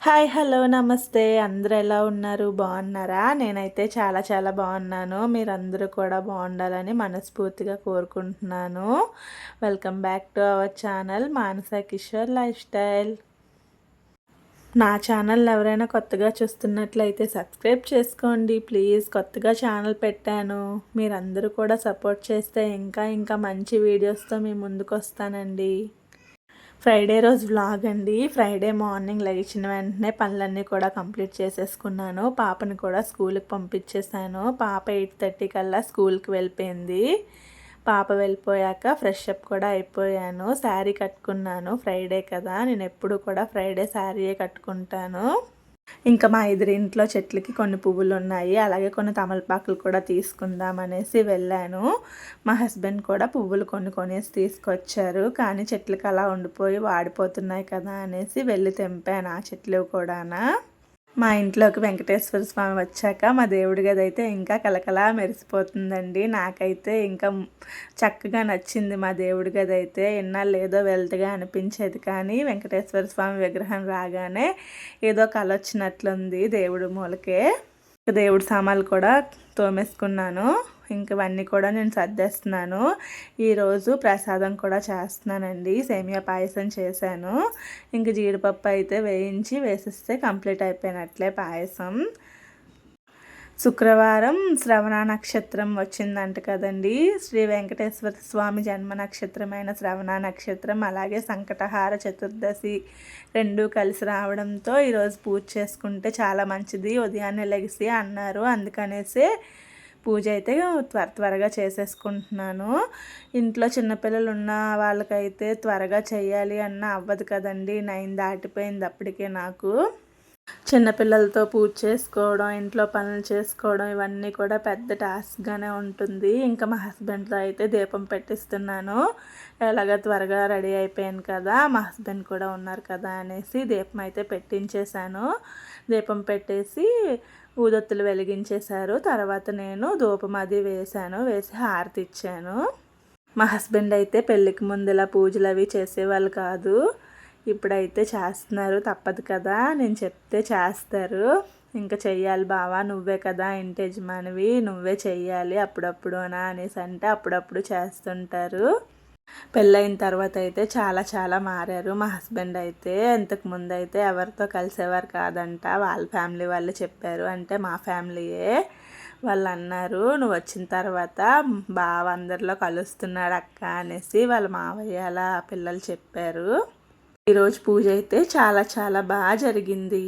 Hi hello నమస్తే అందరూ ఎలా ఉన్నారు బాగున్నారా? నేనైతే చాలా చాలా బాగున్నాను. మీరందరూ కూడా బాగుండాలని మనస్ఫూర్తిగా కోరుకుంటున్నాను. Welcome back to our channel Manasa Kishore life style. నా ఛానల్ ఎవరైనా కొత్తగా చూస్తున్నట్లయితే సబ్స్క్రైబ్ చేసుకోండి ప్లీజ్. కొత్తగా ఛానల్ పెట్టాను, మీరందరూ కూడా సపోర్ట్ చేస్తే ఇంకా ఇంకా మంచి వీడియోస్తో మీ ముందుకు వస్తానండి. ఫ్రైడే రోజు వ్లాగ్ అండి. ఫ్రైడే మార్నింగ్ లేచిన వెంటనే పనులన్నీ కూడా కంప్లీట్ చేసేసుకున్నాను. పాపని కూడా స్కూల్కి పంపించేశాను. పాప 8:30 కల్లా స్కూల్కి వెళ్ళిపోయింది. పాప వెళ్ళిపోయాక ఫ్రెష్ అప్ కూడా అయిపోయాను. శారీ కట్టుకున్నాను, ఫ్రైడే కదా, నేను ఎప్పుడు కూడా ఫ్రైడే శారీయే కట్టుకుంటాను. ఇంకా మా ఎదురింట్లో చెట్లకి కొన్ని పువ్వులు ఉన్నాయి, అలాగే కొన్ని తమలపాకులు కూడా తీసుకుందాం అనేసి వెళ్ళాను. మా హస్బెండ్ కూడా పువ్వులు కొనేసి తీసుకొచ్చారు, కానీ చెట్లకి అలా ఉండిపోయి వాడిపోతున్నాయి కదా అనేసి వెళ్ళి తెంపాను ఆ చెట్లు కూడానా. మా ఇంట్లోకి వెంకటేశ్వర స్వామి వచ్చాక మా దేవుడి గది అయితే ఇంకా కలకలా మెరిసిపోతుందండి. నాకైతే ఇంకా చక్కగా నచ్చింది మా దేవుడి గది అయితే. ఎన్నాళ్ళు ఏదో వెల్త్గా అనిపించేది, కానీ వెంకటేశ్వర స్వామి విగ్రహం రాగానే ఏదో కళ వచ్చినట్లుంది దేవుడి మూలకే. దేవుడి సామాన్లు కూడా తోమేసుకున్నాను. ఇంక ఇవన్నీ కూడా నేను సర్దేస్తున్నాను. ఈరోజు ప్రసాదం కూడా చేస్తున్నానండి. సేమియా పాయసం చేశాను. ఇంక జీడిపప్పు అయితే వేసిస్తే కంప్లీట్ అయిపోయినట్లే పాయసం. శుక్రవారం శ్రవణ నక్షత్రం వచ్చిందంట కదండి. శ్రీ వెంకటేశ్వర స్వామి జన్మ నక్షత్రమైన శ్రవణ నక్షత్రం, అలాగే సంకటహార చతుర్దశి రెండూ కలిసి రావడంతో ఈరోజు పూజ చేసుకుంటే చాలా మంచిది ఉదయాన్నే లెగిసి అన్నారు. అందుకనేసి పూజ అయితే త్వరగా చేసేసుకుంటున్నాను. ఇంట్లో చిన్నపిల్లలు ఉన్న వాళ్ళకైతే త్వరగా చేయాలి అన్న అవ్వదు కదండి. 9 దాటిపోయింది అప్పటికే నాకు. చిన్నపిల్లలతో పూజ చేసుకోవడం, ఇంట్లో పనులు చేసుకోవడం ఇవన్నీ కూడా పెద్ద టాస్క్గానే ఉంటుంది. ఇంకా మా హస్బెండ్తో అయితే దీపం పెట్టిస్తున్నాను. ఎలాగ త్వరగా రెడీ అయిపోయాను కదా, మా హస్బెండ్ కూడా ఉన్నారు కదా అనేసి దీపం అయితే పెట్టించేశాను. దీపం పెట్టేసి ఊదొత్తులు వెలిగించేశారు. తర్వాత నేను ధూపం అది వేసి హారతి ఇచ్చాను. మా హస్బెండ్ అయితే పెళ్ళికి ముందు ఇలా పూజలు అవి చేసేవాళ్ళు కాదు, ఇప్పుడైతే చేస్తున్నారు. తప్పదు కదా, నేను చెప్తే చేస్తారు. ఇంకా చెయ్యాలి బావా, నువ్వే కదా ఇంటి యజమానివి, నువ్వే చెయ్యాలి అప్పుడప్పుడు అనేసి అంటే అప్పుడప్పుడు చేస్తుంటారు. పెళ్ళైన తర్వాత అయితే చాలా చాలా మారారు. మా హస్బెండ్ అయితే ఇంతకుముందు అయితే ఎవరితో కలిసేవారు కాదంట. వాళ్ళ ఫ్యామిలీ వాళ్ళు చెప్పారు, అంటే మా ఫ్యామిలీయే. వాళ్ళు అన్నారు, నువ్వు వచ్చిన తర్వాత బావ అందరిలో కలుస్తున్నాడు అక్క అనేసి వాళ్ళ మావయ్య అలా పిల్లలు చెప్పారు. ఈరోజు పూజ అయితే చాలా చాలా బాగా జరిగింది.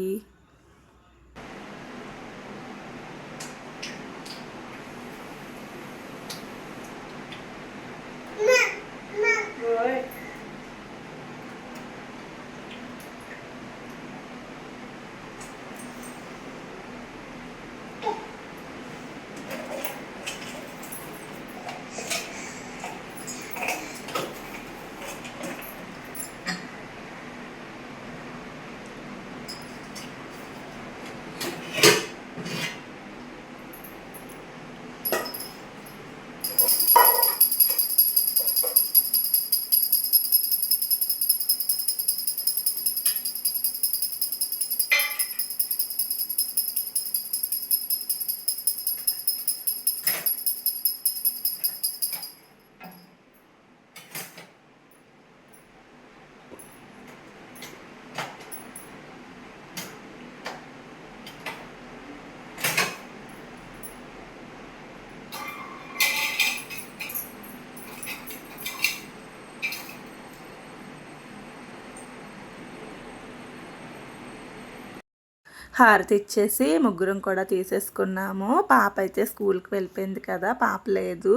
హారతి ఇచ్చేసి ముగ్గురం కూడా తీసేసుకున్నాము. పాప అయితే స్కూల్కి వెళ్ళిపోయింది కదా, పాప లేదు.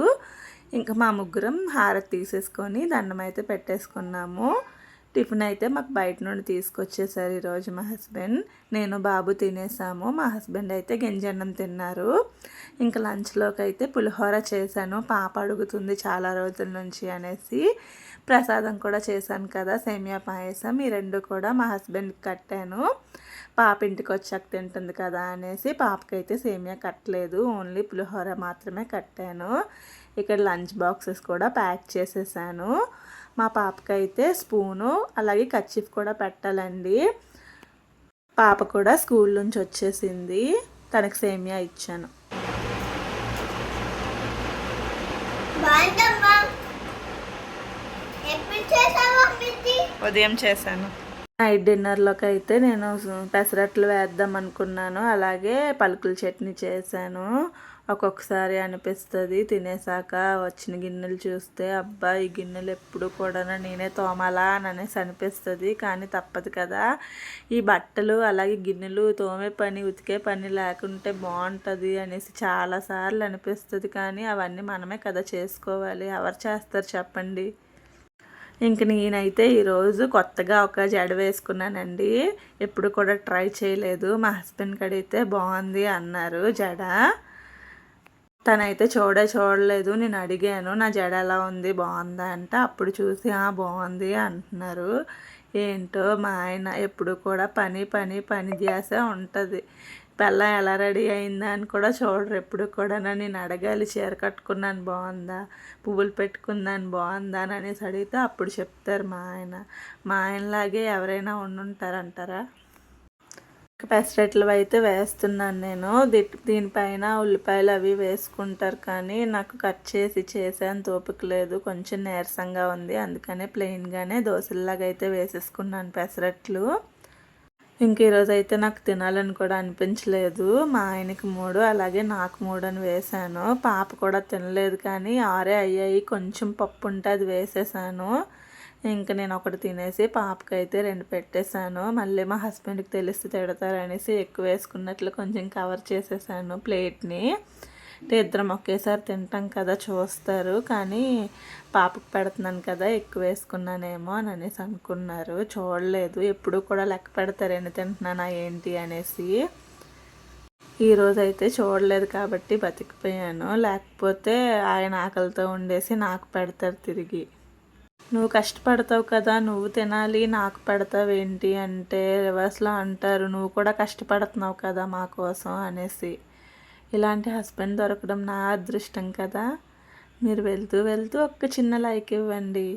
ఇంకా మా ముగ్గురం హారతి తీసేసుకొని దండం అయితే పెట్టేసుకున్నాము. టిఫిన్ అయితే మాకు బయట నుండి తీసుకొచ్చేసారు ఈరోజు మా హస్బెండ్. నేను బాబు తినేసాము. మా హస్బెండ్ అయితే గంజన్నం తిన్నారు. ఇంకా లంచ్లోకి అయితే పులిహోర చేశాను. పాప అడుగుతుంది చాలా రోజుల నుంచి అనేసి. ప్రసాదం కూడా చేశాను కదా, సేమియా పాయసం, ఈ రెండు కూడా మా హస్బెండ్కి కట్టాను. పాప ఇంటికి వచ్చాక తింటుంది కదా అనేసి పాపకైతే సేమియా కట్టలేదు, ఓన్లీ పులిహోర మాత్రమే కట్టాను. ఇక్కడ లంచ్ బాక్సెస్ కూడా ప్యాక్ చేసేసాను. మా పాపకైతే స్పూను అలాగే కర్చీఫ్ కూడా పెట్టాలండి. పాప కూడా స్కూల్ నుంచి వచ్చేసింది, తనకి సేమియా ఇచ్చాను. ఉదయం చేశాను. నైట్ డిన్నర్లోకి అయితే నేను పెసరట్లు వేద్దాం అనుకున్నాను, అలాగే పలుకుల చట్నీ చేశాను. ఒక్కొక్కసారి అనిపిస్తుంది తినేసాక వచ్చిన గిన్నెలు చూస్తే, అబ్బా ఈ గిన్నెలు ఎప్పుడు కూడా నేనే తోమాలా అని అనేసి అనిపిస్తుంది. కానీ తప్పదు కదా, ఈ బట్టలు అలాగే గిన్నెలు తోమే పని ఉతికే పని లేకుంటే బాగుంటుంది అనేసి చాలాసార్లు అనిపిస్తుంది. కానీ అవన్నీ మనమే కదా చేసుకోవాలి, ఎవరు చేస్తారు చెప్పండి. ఇంక నేనైతే ఈరోజు కొత్తగా ఒక జడ వేసుకున్నానండి, ఎప్పుడు కూడా ట్రై చేయలేదు. మా హస్బెండ్ కడిగితే బాగుంది అన్నారు జడ. తనైతే చూడలేదు, నేను అడిగాను నా జడ ఎలా ఉంది బాగుందా అంటే, అప్పుడు చూసి బాగుంది అంటున్నారు. ఏంటో మా ఆయన ఎప్పుడు కూడా పని పని పని ధ్యాసే ఉంటుంది, పెళ్ళం ఎలా రెడీ అయిందా అని కూడా చూడరు ఎప్పుడు కూడా. నేను అడగాలి చీర కట్టుకున్నాను బాగుందా, పువ్వులు పెట్టుకున్నాను బాగుందా అని అనేసి అడిగితే అప్పుడు చెప్తారు మా ఆయన. మా ఆయనలాగే ఎవరైనా ఉండుంటారంటారా. పెసరట్లు అయితే వేస్తున్నాను నేను. దీనిపైన ఉల్లిపాయలు అవి వేసుకుంటారు, కానీ నాకు కట్ చేసి చేసేంత ఓపిక లేదు, కొంచెం నీరసంగా ఉంది. అందుకనే ప్లెయిన్గానే దోశల్లాగా అయితే వేసేసుకున్నాను పెసరట్లు. ఇంక ఈరోజు అయితే నాకు తినాలని కూడా అనిపించలేదు. మా ఆయనకి 3 అలాగే నాకు 3 అని వేశాను. పాప కూడా తినలేదు, కానీ 6 అయ్యాయి. కొంచెం పప్పు ఉంటే అది వేసేసాను. ఇంక నేను ఒకటి తినేసి పాపకైతే 2 పెట్టేశాను. మళ్ళీ మా హస్బెండ్కి తెలిసి తిడతారనేసి ఎక్కువ వేసుకున్నట్లు కొంచెం కవర్ చేసేసాను ప్లేట్ని. ఇద్దరం ఒకేసారి తింటాం కదా చూస్తారు, కానీ పాపకు పెడుతున్నాను కదా ఎక్కువ వేసుకున్నానేమో అని అనేసి అనుకున్నారు. చూడలేదు, ఎప్పుడు కూడా లెక్క పెడతారు ఎన్ని తింటున్నానా ఏంటి అనేసి. ఈరోజు అయితే చూడలేదు కాబట్టి బతికిపోయాను, లేకపోతే ఆయన ఆకలితో ఉండేసి నాకు పెడతారు తిరిగి. నువ్వు కష్టపడతావు కదా, నువ్వు తినాలి నాకు పెడతావేంటి అంటే రివర్స్లో అంటారు, నువ్వు కూడా కష్టపడుతున్నావు కదా మా కోసం అనేసి. ఇలాంటి హస్బెండ్ దొరకడం నా అదృష్టం కదా. మీరు వెళ్తూ వెళ్తూ ఒక్క చిన్న లైక్ ఇవ్వండి.